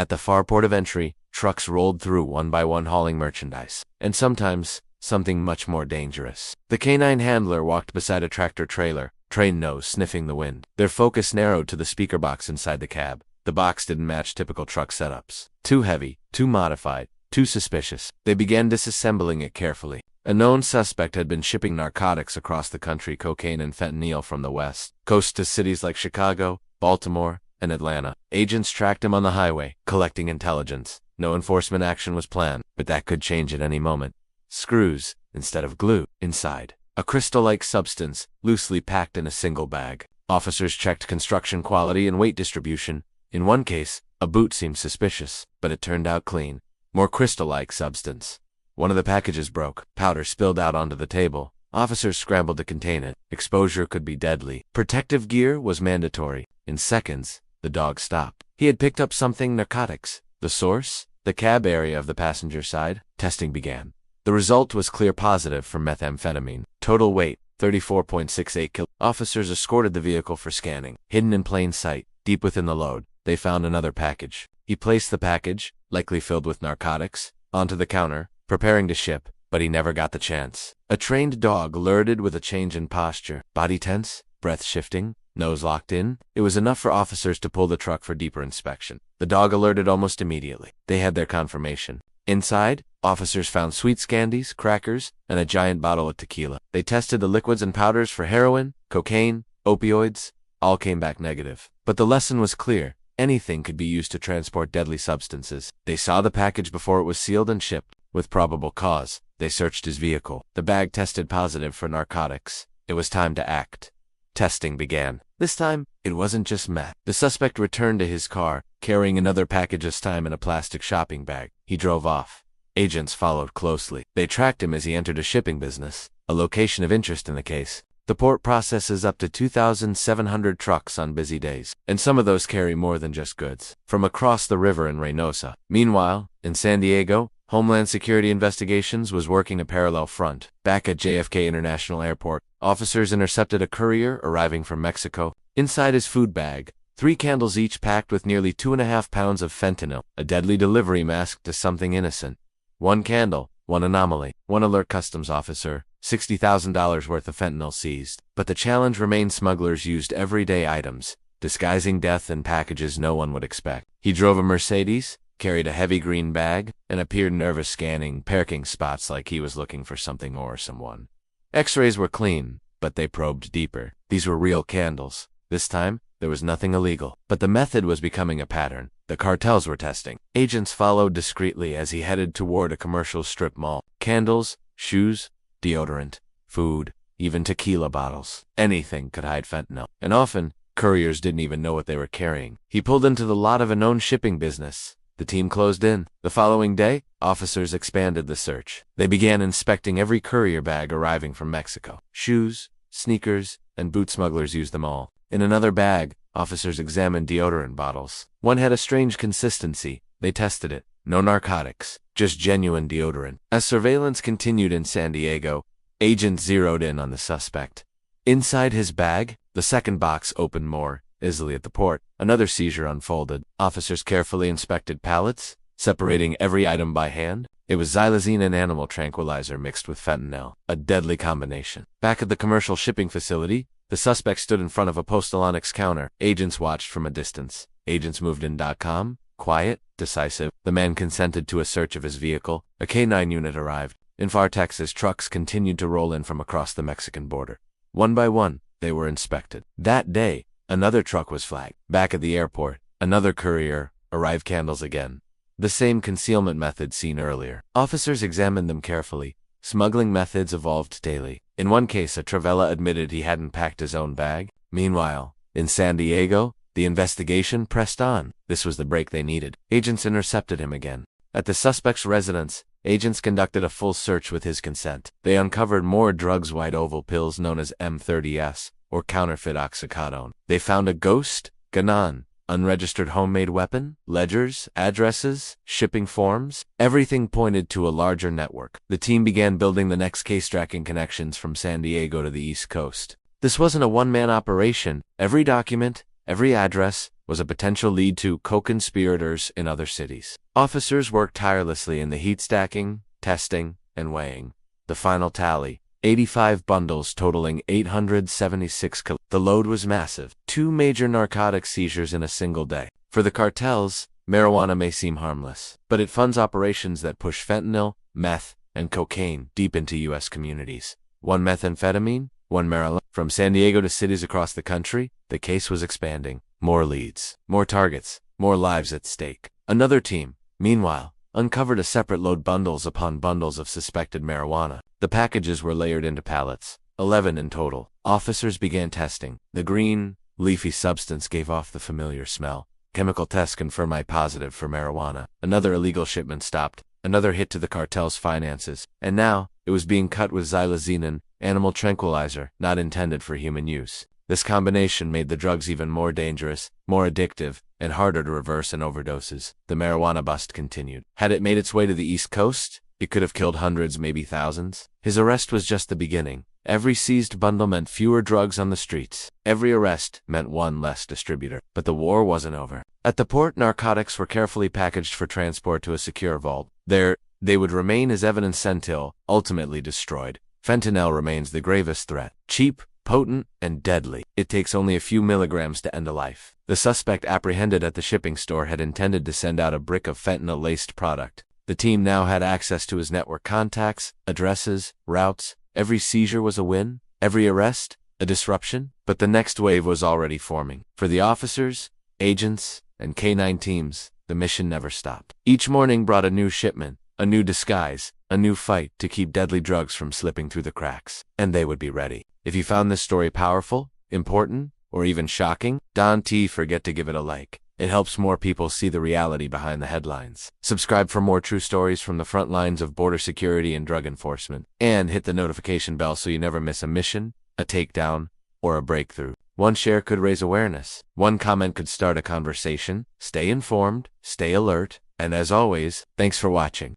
At the far port of entry, trucks rolled through one by one hauling merchandise, and sometimes something much more dangerous. The canine handler walked beside a tractor-trailer, train nose sniffing the wind. Their focus narrowed to the speaker box inside the cab. The box didn't match typical truck setups. Too heavy, too modified, too suspicious. They began disassembling it carefully. A known suspect had been shipping narcotics across the country, cocaine and fentanyl from the West Coast to cities like Chicago, Baltimore, and Atlanta. Agents tracked him on the highway, collecting intelligence. No enforcement action was planned, but that could change at any moment. Screws instead of glue. Inside, a crystal-like substance, loosely packed in a single bag. Officers checked construction quality and weight distribution. In one case, a boot seemed suspicious, but it turned out clean. More crystal-like substance. One of the packages broke. Powder spilled out onto the table. Officers scrambled to contain it. Exposure could be deadly. Protective gear was mandatory. In seconds, the dog stopped. He had picked up something: narcotics. The source? The cab area of the passenger side. Testing began. The result was clear positive for methamphetamine. Total weight, 34.68 kg. Officers escorted the vehicle for scanning. Hidden in plain sight, deep within the load, they found another package. He placed the package, likely filled with narcotics, onto the counter, preparing to ship, but he never got the chance. A trained dog alerted with a change in posture. Body tense, breath shifting, nose locked in. It was enough for officers to pull the truck for deeper inspection. The dog alerted almost immediately. They had their confirmation. Inside, officers found sweet candies, crackers, and a giant bottle of tequila. They tested the liquids and powders for heroin, cocaine, opioids. All came back negative. But the lesson was clear. Anything could be used to transport deadly substances. They saw the package before it was sealed and shipped. With probable cause, they searched his vehicle. The bag tested positive for narcotics. It was time to act. Testing began. This time, it wasn't just meth. The suspect returned to his car, carrying another package, this time in a plastic shopping bag. He drove off. Agents followed closely. They tracked him as he entered a shipping business, a location of interest in the case. The port processes up to 2,700 trucks on busy days, and some of those carry more than just goods. From across the river in Reynosa. Meanwhile, in San Diego, Homeland Security Investigations was working a parallel front. Back at JFK International Airport, officers intercepted a courier arriving from Mexico. Inside his food bag, 3 candles each packed with nearly 2.5 pounds of fentanyl, a deadly delivery masked to something innocent. 1 candle, 1 anomaly, 1 alert. Customs officer, $60,000 worth of fentanyl seized. But the challenge remained: smugglers used everyday items, disguising death in packages no one would expect. He drove a Mercedes, carried a heavy green bag, and appeared nervous, scanning parking spots like he was looking for something or someone. X-rays were clean, but they probed deeper. These were real candles. This time, there was nothing illegal. But the method was becoming a pattern. The cartels were testing. Agents followed discreetly as he headed toward a commercial strip mall. Candles, shoes, deodorant, food, even tequila bottles. Anything could hide fentanyl. And often, couriers didn't even know what they were carrying. He pulled into the lot of a known shipping business. The team closed in. The following day, officers expanded the search. They began inspecting every courier bag arriving from Mexico. Shoes, sneakers, and boot. Smugglers used them all. In another bag, officers examined deodorant bottles. One had a strange consistency. They tested it. No narcotics, just genuine deodorant. As surveillance continued in San Diego, agents zeroed in on the suspect. Inside his bag, the second box opened more easily at the port. Another seizure unfolded. Officers carefully inspected pallets, separating every item by hand. It was xylazine, and animal tranquilizer mixed with fentanyl, a deadly combination. Back at the commercial shipping facility, the suspect stood in front of a postal onyx counter. Agents watched from a distance. Agents moved in. Calm, quiet, decisive. The man consented to a search of his vehicle. A K-9 unit arrived. In Far Texas, trucks continued to roll in from across the Mexican border. One by one, they were inspected. That day, another truck was flagged. Back at the airport, another courier arrived. Candles again. The same concealment method seen earlier. Officers examined them carefully. Smuggling methods evolved daily. In one case, a Travella admitted he hadn't packed his own bag. Meanwhile, in San Diego, the investigation pressed on. This was the break they needed. Agents intercepted him again. At the suspect's residence, agents conducted a full search with his consent. They uncovered more drugs: white oval pills known as M30S, or counterfeit oxycodone. They found a ghost gun, unregistered homemade weapon, ledgers, addresses, shipping forms. Everything pointed to a larger network. The team began building the next case, tracking connections from San Diego to the East Coast. This wasn't a one-man operation. Every document, every address was a potential lead to co-conspirators in other cities. Officers worked tirelessly in the heat stacking, testing, and weighing. The final tally: 85 bundles totaling 876 kg. The load was massive. 2 major narcotic seizures in a single day. For the cartels, marijuana may seem harmless, but it funds operations that push fentanyl, meth, and cocaine deep into U.S. communities. One methamphetamine, one marijuana. From San Diego to cities across the country, the case was expanding. More leads, more targets, more lives at stake. Another team, meanwhile, uncovered a separate load, bundles upon bundles of suspected marijuana. The packages were layered into pallets, 11 in total. Officers began testing. The green, leafy substance gave off the familiar smell. Chemical tests confirmed I positive for marijuana. Another illegal shipment stopped. Another hit to the cartel's finances. And now, it was being cut with xylazine, animal tranquilizer, not intended for human use. This combination made the drugs even more dangerous, more addictive, and harder to reverse in overdoses. The marijuana bust continued. Had it made its way to the East Coast, it could have killed hundreds, maybe thousands. His arrest was just the beginning. Every seized bundle meant fewer drugs on the streets. Every arrest meant one less distributor. But the war wasn't over. At the port, narcotics were carefully packaged for transport to a secure vault. There, they would remain as evidence until ultimately destroyed. Fentanyl remains the gravest threat. Cheap, potent, and deadly. It takes only a few milligrams to end a life. The suspect apprehended at the shipping store had intended to send out a brick of fentanyl-laced product. The team now had access to his network contacts, addresses, routes. Every seizure was a win, every arrest a disruption. But the next wave was already forming. For the officers, agents, and K-9 teams, the mission never stopped. Each morning brought a new shipment, a new disguise, a new fight to keep deadly drugs from slipping through the cracks. And they would be ready. If you found this story powerful, important, or even shocking, don't forget to give it a like. It helps more people see the reality behind the headlines. Subscribe for more true stories from the front lines of border security and drug enforcement. And hit the notification bell so you never miss a mission, a takedown, or a breakthrough. One share could raise awareness. One comment could start a conversation. Stay informed, stay alert, and as always, thanks for watching.